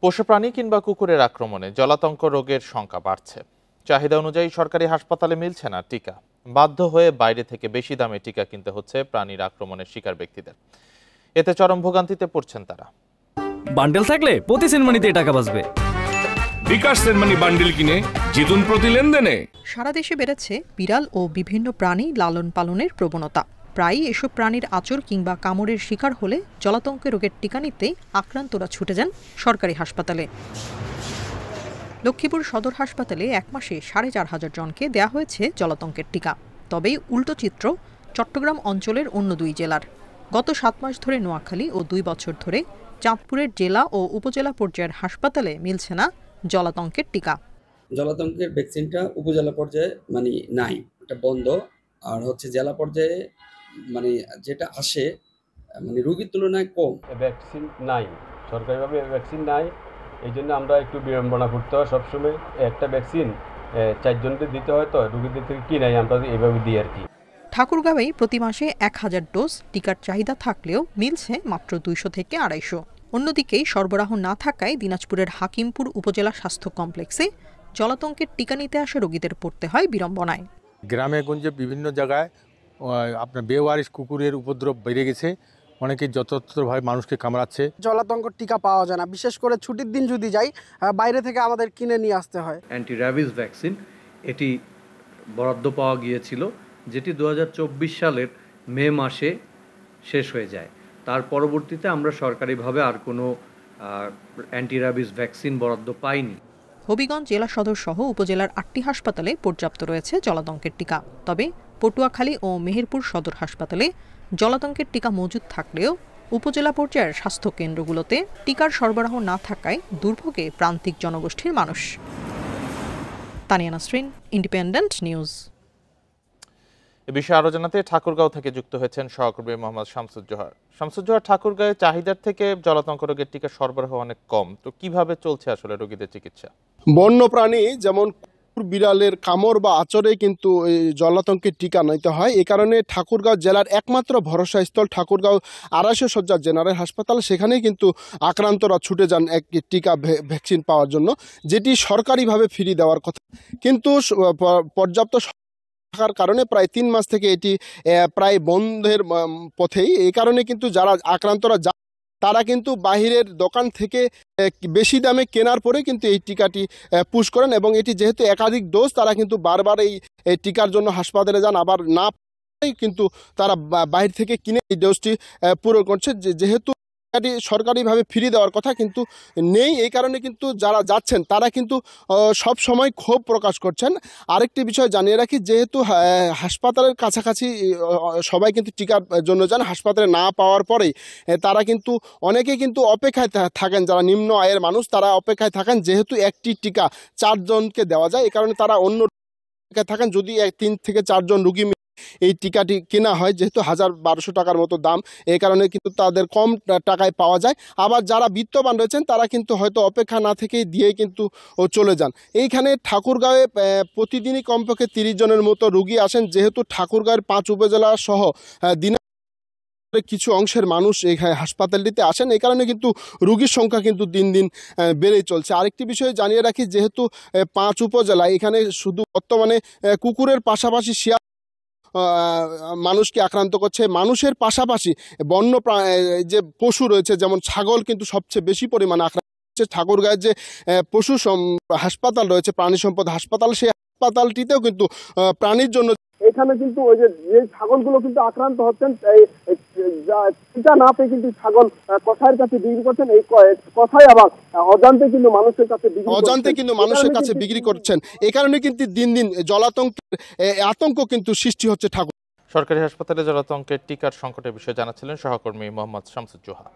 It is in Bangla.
পশু প্রাণী কিংবা কুকুরের আক্রমণে জলাতঙ্ক রোগের সংখ্যা বাড়ছে। চাহিদা অনুযায়ী সরকারি হাসপাতালে মিলছে না টিকা। বাধ্য হয়ে বাইরে থেকে বেশি দামে টিকা কিনতে হচ্ছে প্রাণীর আক্রমণের শিকার ব্যক্তিদের। এতে চরম ভোগান্তিতে পড়ছেন তারা। বান্ডেল থাকলে প্রতি সেনমানিতে টাকা বাঁচবে। বিকাশ সেনমানি বান্ডেল কিনে জিতুন প্রতি লেনদেনে। সারা দেশে বেড়েছে বিড়াল ও বিভিন্ন প্রাণী লালন পালনের প্রবণতা। প্রায়ই এসব প্রাণীর আঁচড় কিংবা কামড়ের শিকার হলে জলাতঙ্ক রোগের টিকা নিতে আক্রান্তরা ছুটে যান সরকারি হাসপাতালে। লক্ষ্মীপুর সদর হাসপাতালে এক মাসে ৪,৫০০ জনকে দেয়া হয়েছে জলাতঙ্কের টিকা। তবে উল্টো চিত্র চট্টগ্রাম অঞ্চলের অন্য ২ জেলার। গত ৭ মাস ধরে নোয়াখালী ও ২ বছর ধরে চাঁদপুরের জেলা ও উপজেলা পর্যায়ের হাসপাতালে মিলছে না জলাতঙ্কের টিকা। জলাতঙ্কের ভ্যাকসিনটা উপজেলা পর্যায়ে নাই, এটা বন্ধ। আর জেলা পর্যায়ে যেটা আসে রোগীর তুলনায় কম। ভ্যাকসিন নাই, সরকারিভাবে ভ্যাকসিন নাই, এই জন্য আমরা একটু বিড়ম্বনা করতে হয়। সবসময় একটা ভ্যাকসিন ৪ জনকে দিতে হয়, তো রোগীদের থেকে কি নাই আমরা এইভাবে দিই আর কি। ঠাকুরগাঁওয়ে প্রতি মাসে ১,০০০ ডোজ টিকার চাহিদা থাকলেও মিলছে মাত্র ২০০ থেকে ২৫০। অন্যদিকে সরবরাহ না থাকায় দিনাজপুরের হাকিমপুর উপজেলা স্বাস্থ্য কমপ্লেক্সে জলাতঙ্কের টিকা নিতে আসা রোগীদের পড়তে হয় বিড়ম্বনায়। গ্রামে গঞ্জে বিভিন্ন জায়গায় আপনার বেওয়ারিশ কুকুরের উপদ্রব বেড়ে গেছে, অনেকে যথাযথভাবে মানুষকে কামড়াচ্ছে। জলাতঙ্ক টিকা পাওয়া যায় না, বিশেষ করে ছুটির দিন যদি যাই বাইরে থেকে আমাদের কিনে নিয়ে আসতে হয়। অ্যান্টি র্যাবিস ভ্যাকসিন এটি বরাদ্দ পাওয়া গিয়েছিল, যেটি ২০২৪ সালের মে মাসে শেষ হয়ে যায়। তার পরবর্তীতে আমরা সরকারিভাবে আর কোনো অ্যান্টি র্যাবিস ভ্যাকসিন বরাদ্দ পাইনি। হবিগঞ্জ জেলা সদর সহ উপজেলার ৮টি হাসপাতালে পর্যাপ্ত রয়েছে জলাতঙ্কের টিকা। তবে পটুয়াখালী ও মেহেরপুর সদর হাসপাতালে জলাতঙ্কের টিকা মজুদ থাকলেও উপজেলা পর্যায়ের স্বাস্থ্য কেন্দ্রগুলোতে টিকার সরবরাহ না থাকায় দুর্ভোগে প্রান্তিক জনগোষ্ঠীর মানুষ। Tania Nasrin, Independent News. এ বিষয়ে আরো জানাতে ঠাকুরগাঁও থেকে যুক্ত হয়েছেন সহকর্মী মোহাম্মদ শামসুজ্জোহার। শামসুজ্জোহার, ঠাকুরগাঁওয়ে চাহিদার থেকে জলাতঙ্ক রোগের টিকা সরবরাহ অনেক কম, তো কিভাবে চলছে আসলে রোগীদের চিকিৎসা? বন্য প্রাণী যেমন বিড়ালের কামড় বা আচরে কিন্তু জলাতঙ্কের টিকা নিতে হয়। এই কারণে ঠাকুরগাঁও জেলার একমাত্র ভরসা স্থল ঠাকুরগাঁও ২৫০ শয্যার জেনারেল হাসপাতাল, সেখানেই কিন্তু আক্রান্তরা ছুটে যান এক টিকা ভ্যাকসিন পাওয়ার জন্য, যেটি সরকারিভাবে ফ্রি দেওয়ার কথা। কিন্তু পর্যাপ্ত থাকার কারণে প্রায় ৩ মাস থেকে এটি প্রায় বন্ধের পথেই। এই কারণে কিন্তু যারা আক্রান্তরা তারা কিন্তু বাহিরের দোকান থেকে বেশি দামে কেনার পরে কিন্তু এই টিকাটি পুশ করেন, এবং এটি যেহেতু একাধিক ডোজ, তারা কিন্তু বারবার এই টিকার জন্য হাসপাতালে যান। আবার না কিন্তু তারা বাইরে থেকে কিনে এই ডোজটি পূরণ করছে। যেহেতু টিকাটি সরকারিভাবে ফ্রি দেওয়ার কথা কিন্তু নেই, এই কারণে কিন্তু যারা যাচ্ছেন তারা কিন্তু সব সময় ক্ষোভ প্রকাশ করছেন। আরেকটি বিষয় জানিয়ে রাখি, যেহেতু হাসপাতালের কাছাকাছি সবাই কিন্তু টিকার জন্য যান, হাসপাতালে না পাওয়ার পরেই তারা কিন্তু অনেকে কিন্তু অপেক্ষায় থাকেন। যারা নিম্ন আয়ের মানুষ তারা অপেক্ষায় থাকেন, যেহেতু একটি টিকা ৪ জনকে দেওয়া যায়, এই কারণে তারা অন্য অপেক্ষায় থাকেন। যদি ৩ থেকে ৪ জন রুগী এই টিকাটি কেনা হয়, যেহেতু ১,১২০০ টাকার মতো দাম, এই কারণে কিন্তু তাদের কম টাকায় পাওয়া যায়। আবার যারা বিত্তবান রয়েছেন তারা কিন্তু হয়তো অপেক্ষা না থেকেই দিয়ে কিন্তু চলে যান। এইখানে ঠাকুরগাঁওয়ে প্রতিদিনই কমপক্ষে ৩০ জনের মতো রুগী আসেন, যেহেতু ঠাকুরগাঁওয়ের ৫ উপজেলা সহ কিছু অংশের মানুষ এই হাসপাতালটিতে আসেন, এই কারণে কিন্তু রোগীর সংখ্যা কিন্তু দিন দিন বেড়েই চলছে। আরেকটি বিষয় জানিয়ে রাখি, যেহেতু ৫ উপজেলায় এখানে শুধু বর্তমানে কুকুরের পাশাপাশি শিয়াল মানুষকে আক্রান্ত করছে। মানুষের পাশাপাশি বন্য যে পশু রয়েছে, যেমন ছাগল কিন্তু সবচেয়ে বেশি পরিমাণে আক্রান্ত হচ্ছে। ঠাকুরগাঁয়ের যে পশু হাসপাতাল রয়েছে, প্রাণী সম্পদ হাসপাতাল, সেই হাসপাতালটিতেও কিন্তু প্রাণীর জন্য এখানে কিন্তু ওই যে ছাগলগুলো কিন্তু আক্রান্ত হচ্ছেন, টিকা না পেয়ে কিন্তু ছাগল কসাইয়ের কাছে বিক্রি করছেন। এই কসাই আবার অজান্তে কিন্তু মানুষের কাছে বিক্রি করছেন। এই কারণে কিন্তু দিন দিন জলাতঙ্কের আতঙ্ক কিন্তু সৃষ্টি হচ্ছে ঠাকুর। সরকারি হাসপাতালে জলাতঙ্কের টিকার সংকটের বিষয়ে জানাচ্ছিলেন সহকর্মী মোহাম্মদ শামসুজ্জোহার।